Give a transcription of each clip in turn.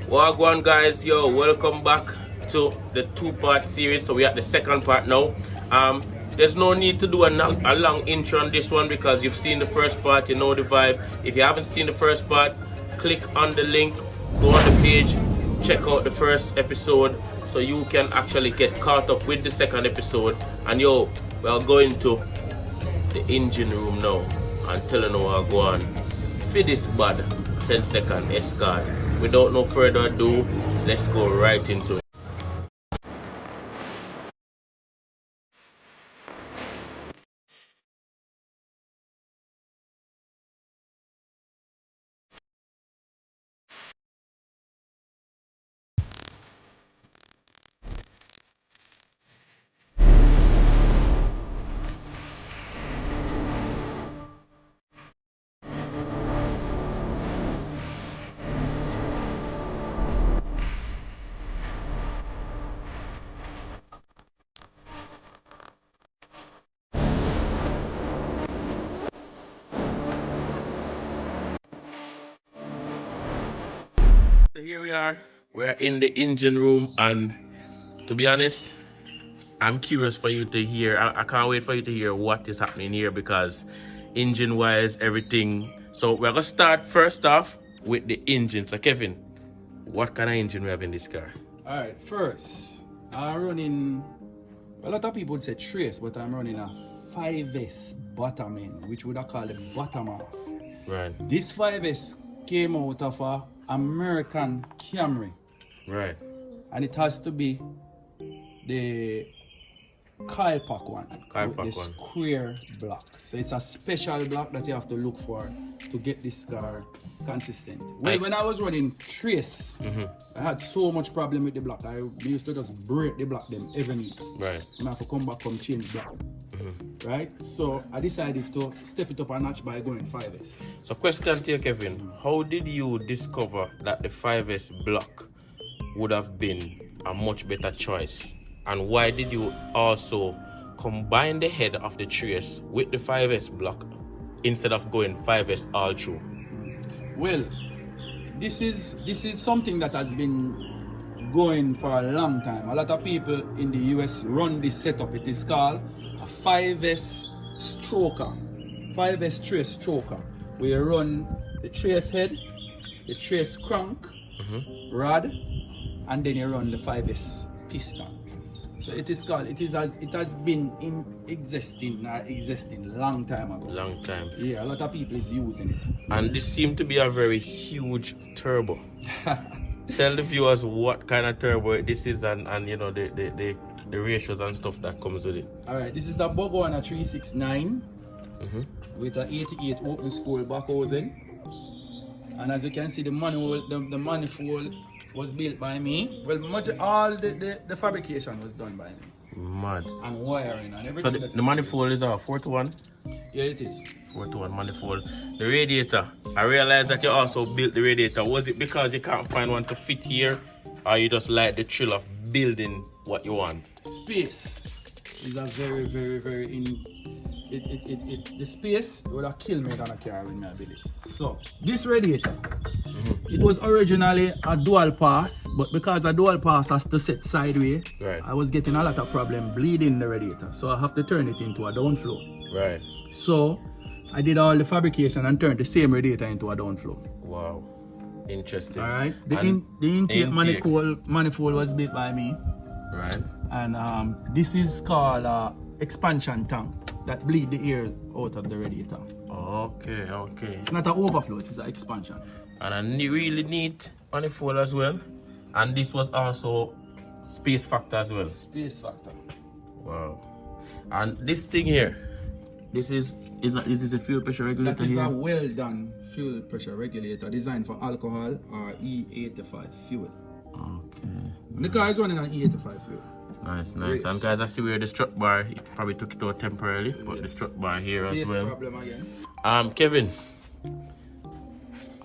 Wagwan guys, yo, welcome back to the two-part series. So we are at the second part now. There's no need to do a long intro on this one because you've seen the first part, you know the vibe. If you haven't seen the first part, click on the link, go on the page, check out the first episode so you can actually get caught up with the second episode. And yo, we are going to the engine room now and telling you what go on for this bad 10-second Escort. Without no further ado, let's go right into it. So here we are, we're in the engine room, and to be honest, I'm curious for you to hear, I can't wait for you to hear what is happening here because engine wise, everything. So we're gonna start first off with the engine. So Kevin, what kind of engine we have in this car? Alright, first, I'm running, a lot of people would say trace, but I'm running a 5S bottom end, which would have called it bottom half. Right. This 5S came out of a American Camry. Right. And it has to be the coil pack one. Coil with pack the one. square block. So it's a special block that you have to look for to get this car consistent. Well, when I was running trace, I had so much problem with the block. I used to just break the block them every minute. Right. And I have to come back and change block. Right? So I decided to step it up a notch by going 5S. So question to you, Kevin, how did you discover that the 5S block would have been a much better choice? And why did you also combine the head of the trace with the 5S block instead of going 5S all through? Well, this is something that has been going for a long time. A lot of people in the US run this setup. It is called a 5S stroker, 5S trace stroker, where you run the trace head, the trace crank, rod, and then you run the 5S piston. So it is called, it has been existing long time ago. Long time. Yeah, a lot of people is using it. And this seemed to be a very huge turbo. Tell the viewers what kind of turbo this is and you know the ratios and stuff that comes with it. Alright, this is the Bogo on a 369 with a 88 open spool back housing. And as you can see, the manifold was built by me. Well, all the fabrication was done by me. Mad. And wiring and everything. So the manifold is a 4-to-1? Yeah, it is. 4-to-1 manifold. The radiator, I realized that you also built the radiator. Was it because you can't find one to fit here, or you just like the thrill of building what you want? Space is a very the space would have killed me than a car with me ability. So this radiator, it was originally a dual pass, but because a dual pass has to set sideways, right, I was getting a lot of problem bleeding the radiator. So I have to turn it into a downflow. Right. So I did all the fabrication and turned the same radiator into a downflow. Wow. Interesting. Alright. The intake manifold was built by me. Right. And this is called expansion tank that bleed the air out of the radiator. Okay, okay. It's not an overflow, it's an expansion. And a really neat manifold as well. And this was also space factor as well. Space factor. Wow. And this thing here, this is a fuel pressure regulator. That is here? a well done fuel pressure regulator designed for alcohol or E85 fuel. Okay. And the car is running on E85 fuel. Nice, nice. And guys, I see where the strut bar, it probably took it out temporarily, but the strut bar here as well. Problem again. Kevin,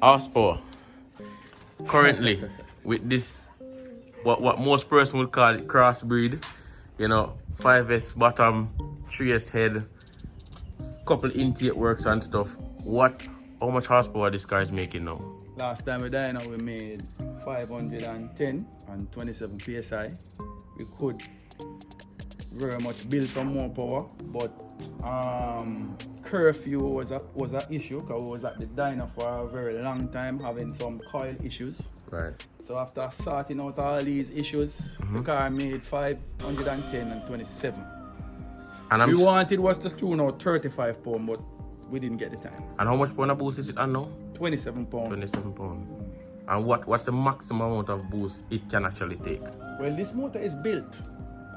horsepower. Currently, with this, what most person would call it crossbreed, you know, 5S bottom, 3S head, couple intake works and stuff. How much horsepower this car is making now? Last time we dyno we made 510 and 27 psi. We could very much build some more power, but curfew was an issue because we was at the dyno for a very long time having some coil issues. Right. So after sorting out all these issues, the car made 510 and 27. And we wanted was to tune out 35 pound, but we didn't get the time. And how much pound of boost is it on now? 27 pound. 27 pound. And what's the maximum amount of boost it can actually take? Well, this motor is built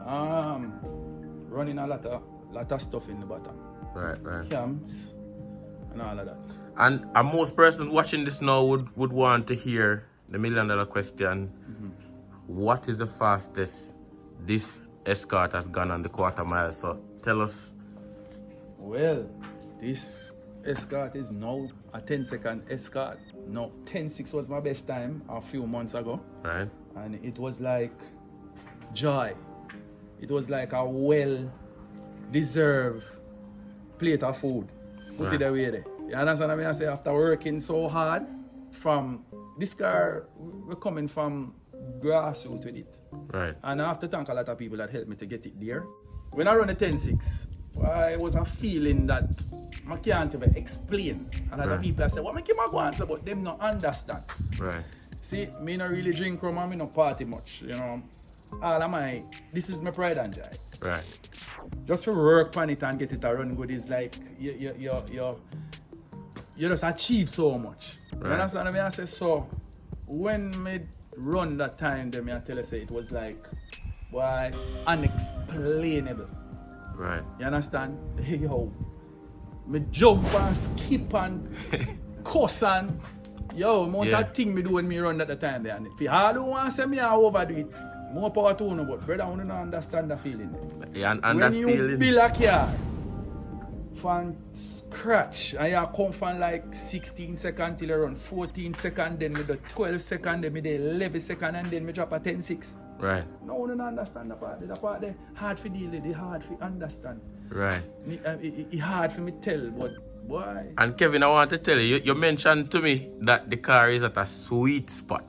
running a lot of stuff in the bottom. Right. Cams and all of that. And most persons watching this now would want to hear the $1 million question. What is the fastest this Escort has gone on the quarter mile? So tell us. Well, this Escort is now a 10-second Escort. No, 10.6 was my best time a few months ago. Right. And it was like joy. It was like a well-deserved plate of food. Put it away there. You understand what I mean? I say after working so hard from this car, we're coming from grassroots with it. Right. And I have to thank a lot of people that helped me to get it there. When I run a 10.6, I was a feeling that I can't even explain. And other people say, what make him go answer, but them not understand. Right. See, me not really drink rum and me not party much, you know. This is my pride and joy. Right. Just to work on it and get it to run good is like, you just achieve so much. Right. You understand what I say? So, when me run that time, then I tell you, say it was like, why, unexplainable. Right. You understand? Hey, yo, me jump and skip and cuss and, yo, amount of thing me do when me run at the time there. And if you all don't want to say me, I overdo it. More power to you, but brother, I don't understand the feeling. Yeah, and when that you feeling. build a car from scratch and you come from like 16 seconds till around 14 seconds, then me do 12 seconds, then me do 11 seconds, and then me drop a 10.6. Right. No one understand the part. The part there hard for deal with, it hard for understand. Right. It's hard for me tell, but why? And Kevin, I want to tell you, you mentioned to me that the car is at a sweet spot.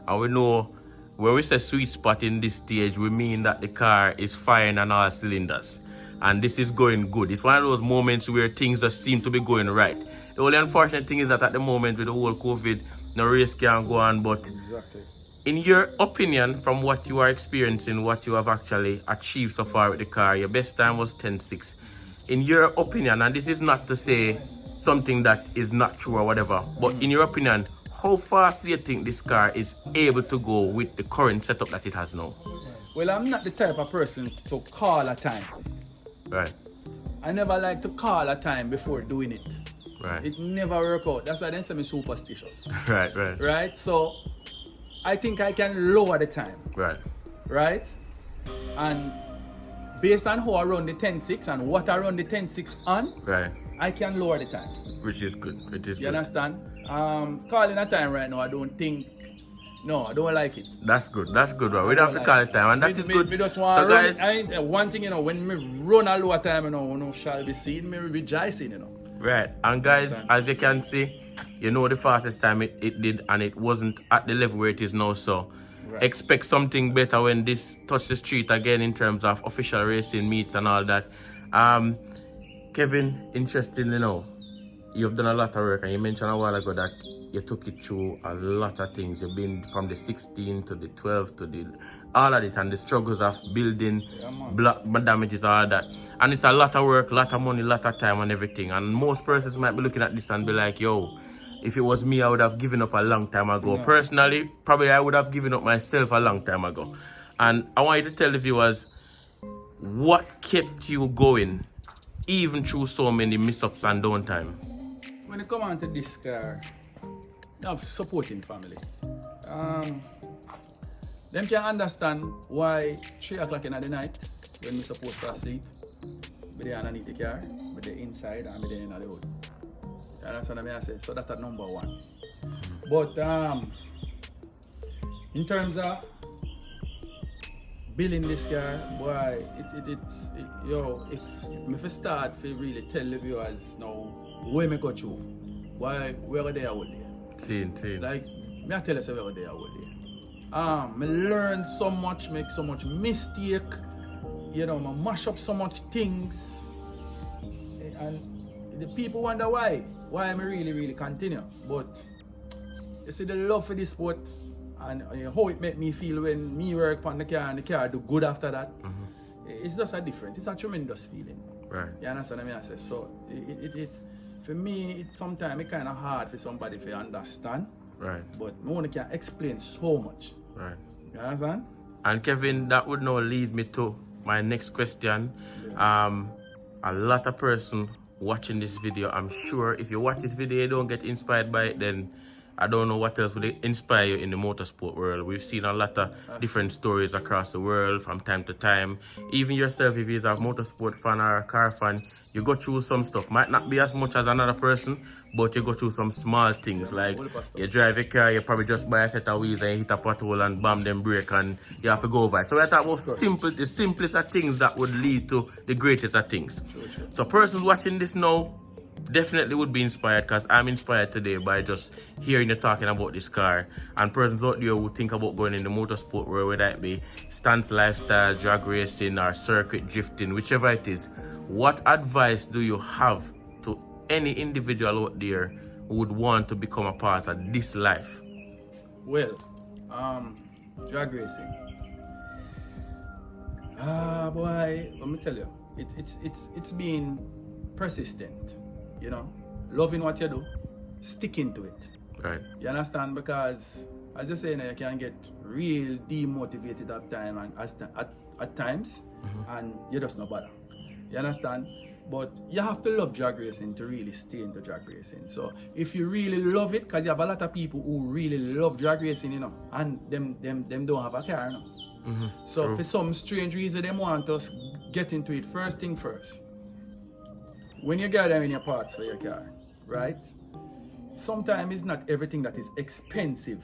And we know when we say sweet spot in this stage, we mean that the car is firing on all cylinders. And this is going good. It's one of those moments where things just seem to be going right. The only unfortunate thing is that at the moment with the whole COVID, no race can go on. But exactly. In your opinion, from what you are experiencing, what you have actually achieved so far with the car, your best time was 10.6. In your opinion, and this is not to say something that is not true or whatever, but in your opinion, how fast do you think this car is able to go with the current setup that it has now? Well, I'm not the type of person to call a time. Right. I never like to call a time before doing it. Right. It never work out. That's why they say me superstitious. Right. Right? So, I think I can lower the time. Right? And based on how I run the 10.6 and what I run the 10.6 on, I can lower the time. Which is good. You understand? Calling a time right now, I don't like it. That's good. Bro. We don't have to call it time, and that is good. Me just want so guys, one thing, when me run a lower time, shall be seen, me rejoicing, Right, and guys, as you can see, the fastest time it did, and it wasn't at the level where it is now. So expect something better when this touch the street again in terms of official racing meets and all that. Kevin, interestingly now, you've done a lot of work, and you mentioned a while ago that you took it through a lot of things. You've been from the 16 to the 12 to the all of it, and the struggles of building, block damages, all that. And it's a lot of work, a lot of money, a lot of time and everything. And most persons might be looking at this and be like, yo, if it was me, I would have given up a long time ago. Yeah. Personally, probably I would have given up myself a long time ago. And I want you to tell the viewers what kept you going even through so many mishaps and downtime. When you come onto this car, you have supporting family. Them can understand why 3 o'clock in the night when we're supposed to sleep, we're there underneath the car, we're there inside and we're there in the hood. You understand what I say? So that's at number one. But in terms of building this car, boy, if I start to really tell the viewers now where me go through, why we're there out there. Seen. Like, me I tell you, we're there out there. Me learn so much, make so much mistake, you know, me mash up so much things. And the people wonder why I really continue. But you see the love for this sport and how it make me feel when me work on the car and the car do good after that. It's just it's a tremendous feeling. Right. You understand what I mean? So for me, it's sometimes kind of hard for somebody to understand. Right. But no one can explain so much. Right. You understand? And Kevin, that would now lead me to my next question. A lot of person watching this video, I'm sure if you watch this video you don't get inspired by it, then I don't know what else would inspire you in the motorsport world. We've seen a lot of different stories across the world from time to time. Even yourself, if you're a motorsport fan or a car fan, you go through some stuff. Might not be as much as another person, but you go through some small things. Like you drive a car, you probably just buy a set of wheels and you hit a pothole and bam, them brake and you have to go over it. So we're talking about the simplest of things that would lead to the greatest of things. So persons watching this now definitely would be inspired, because I'm inspired today by just hearing you talking about this car. And persons out there who think about going in the motorsport world, whether it be stance lifestyle, drag racing or circuit drifting, whichever it is, what advice do you have to any individual out there who would want to become a part of this life? Well, drag racing. Boy, let me tell you, it's being persistent. You know, loving what you do, sticking to it. Right. You understand? Because as you say, you can get real demotivated at time and at times, and you just no bother. You understand? But you have to love drag racing to really stay into drag racing. So if you really love it, because you have a lot of people who really love drag racing, you know, and them don't have a car, you know. So for some strange reason, they want us get into it first thing first. When you gather in your parts for your car, right? Sometimes it's not everything that is expensive.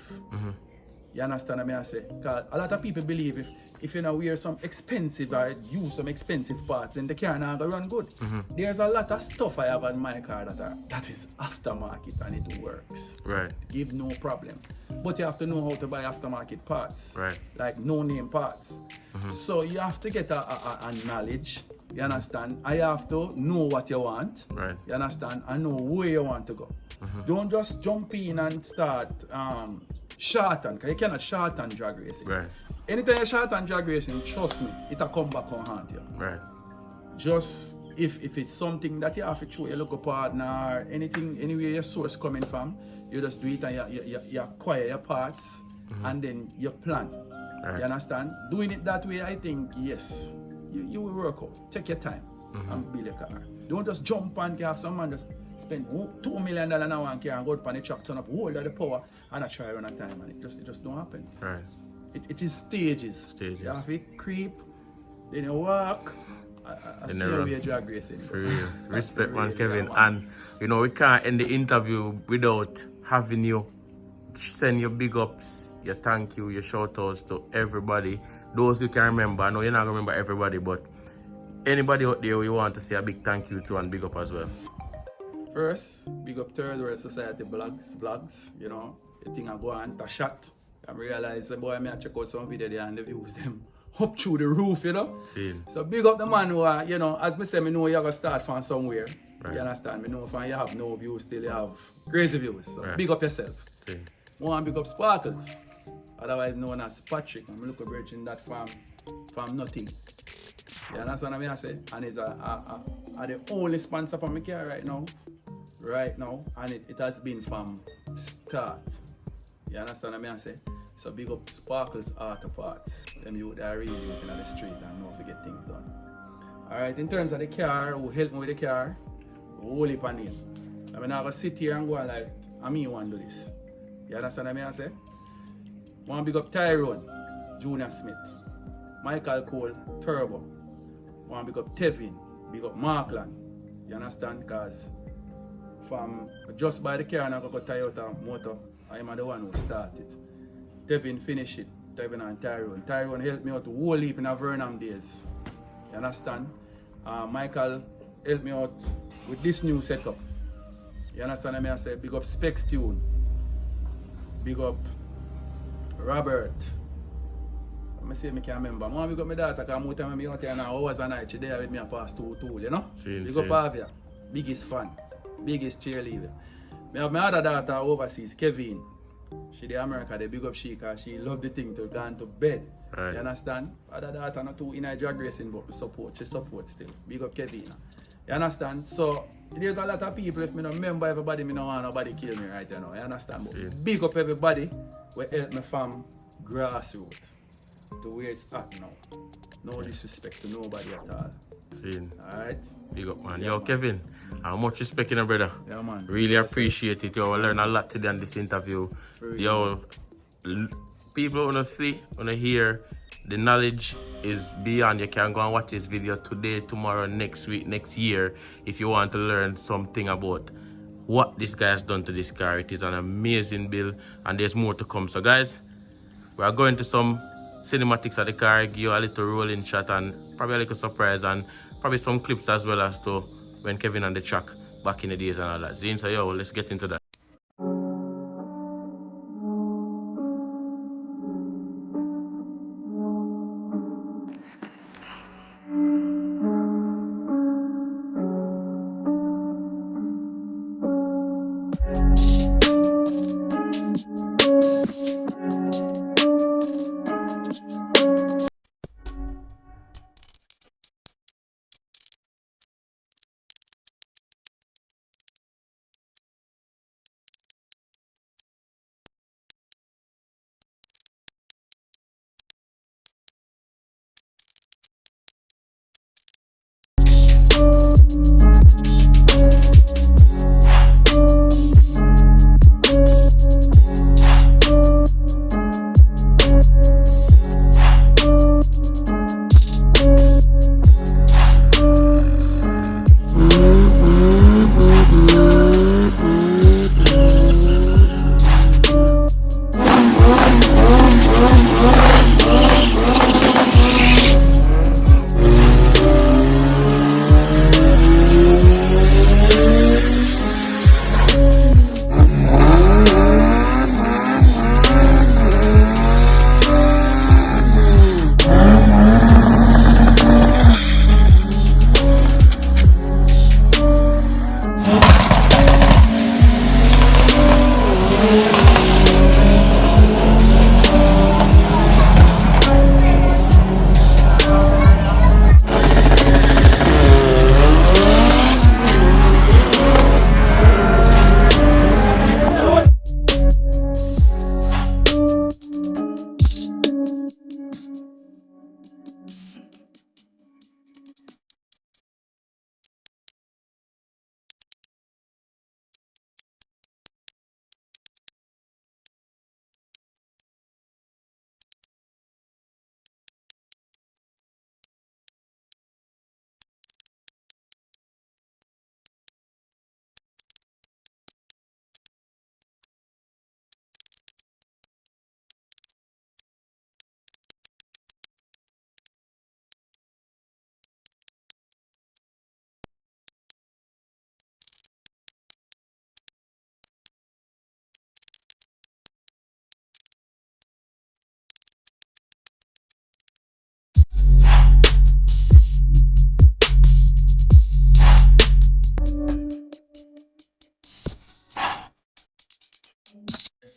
You understand what I say? Because a lot of people believe if you know wear some expensive or use some expensive parts, then the car not gonna run good. There's a lot of stuff I have on my car that is aftermarket and it works. Right. Give no problem. But you have to know how to buy aftermarket parts. Right. Like no name parts. So you have to get a knowledge. You understand? I have to know what you want. Right. You understand? And know where you want to go. Don't just jump in and start shorten, because you cannot shorten drag racing. Right. Anytime you shorten drag racing, trust me, it'll come back on haunt you. Right. Just if it's something that you have to throw your local partner, anything, anywhere your source coming from, you just do it and you acquire your parts and then you plan. Right. You understand? Doing it that way, I think, yes, you will work out. Take your time and build a car. Don't just jump and have someone just spend $2 million on one car and go up on the truck, turn up hold of the power and I try run a time, and it just don't happen. Right. It is stages. You have to creep, then you walk. I see how we drag racing. For real. Respect, man, Kevin. And you know, we can't end the interview without having you send your big ups, your thank you, your shout outs to everybody. Those you can remember. I know you're not gonna remember everybody, but anybody out there we want to say a big thank you to and big up as well. First, big up Third World Society blogs, you know, the thing I go on to shot. I realize, boy, I check out some video there and the views them up through the roof, you know. So big up the man who are, you know, as me say, me know you have to start from somewhere. Right. You understand? Me know if you have no views, still you have crazy views. So big up yourself. One big up Sparkles, otherwise known as Patrick. I'm looking bridging that from nothing. You understand what I say? And it's the only sponsor for my car right now, and it has been from start. You understand what I say? So big up Sparkles Autoparts. Them you that are really looking at the street and know if you get things done. Alright, in terms of the car, who helped me with the car, whole heap of name. I mean, I go sit here and go like, I mean, you want to do this. You understand what I say? Want to big up Tyrone, Junior Smith, Michael Cole, Turbo. Want to big up Tevin, big up Markland. You understand? Because from just by the car and I go Toyota motor, I'm the one who started. Tevin finished it, Tevin and Tyrone. Tyrone helped me out to whole heap in a Vernam days. You understand? Michael helped me out with this new setup. You understand what I say? Big up Specs Tune. Big up Robert. I say I can't remember. I got my daughter because more time I out here now, hours a night, she there with me and pass two tool, you know? You go Pavia, biggest fan, biggest cheerleader. I have my other daughter overseas, Kevin. She in America, they big up she because she love the thing to go to bed. Right. You understand? Other daughter not too in a drag racing, but she support still. Big up Kevin. You understand? So there's a lot of people, if I don't remember everybody, I don't want nobody kill me right now. You understand? But big up everybody will help me from grassroots to where it's at now. No disrespect to nobody at all. Alright? Big up, man. Yeah, Yo, man. Kevin, how much respect, you know, brother. Yeah, man. Really appreciate it. Yo, I learned a lot today on this interview. Yo, people wanna see, wanna hear. The knowledge is beyond. You can go and watch this video today, tomorrow, next week, next year, if you want to learn something about what this guy has done to this car. It is an amazing build, and there's more to come. So, guys, we are going to some cinematics of the car, give you a little rolling shot and probably a little surprise, and probably some clips as well as to when Kevin on the track back in the days and all that. Zine, so yo, let's get into that.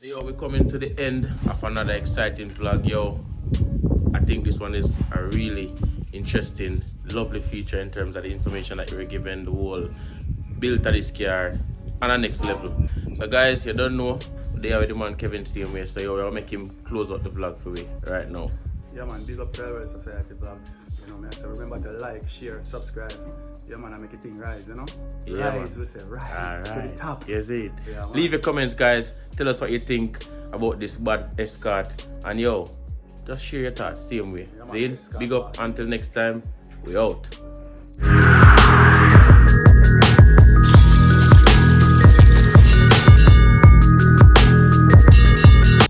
So yo, we're coming to the end of another exciting vlog. Yo, I think this one is a really interesting, lovely feature in terms of the information that you were given, the whole build of this car on a next level. So guys, you don't know, they are with the man Kevin same way, so yo, we'll make him close out the vlog for me right now. Yeah man, big up to Railway Society vlogs. You know man, so remember to like, share, subscribe. Yeah man, I make a thing rise, you know? Yeah, rise, man. we say rise to the top. Yes, it. Yeah, man. Leave your comments, guys. Tell us what you think about this bad Escort. And yo, just share your thoughts same way. Yeah, man, See? Escort Big up. Boss. Until next time, we out.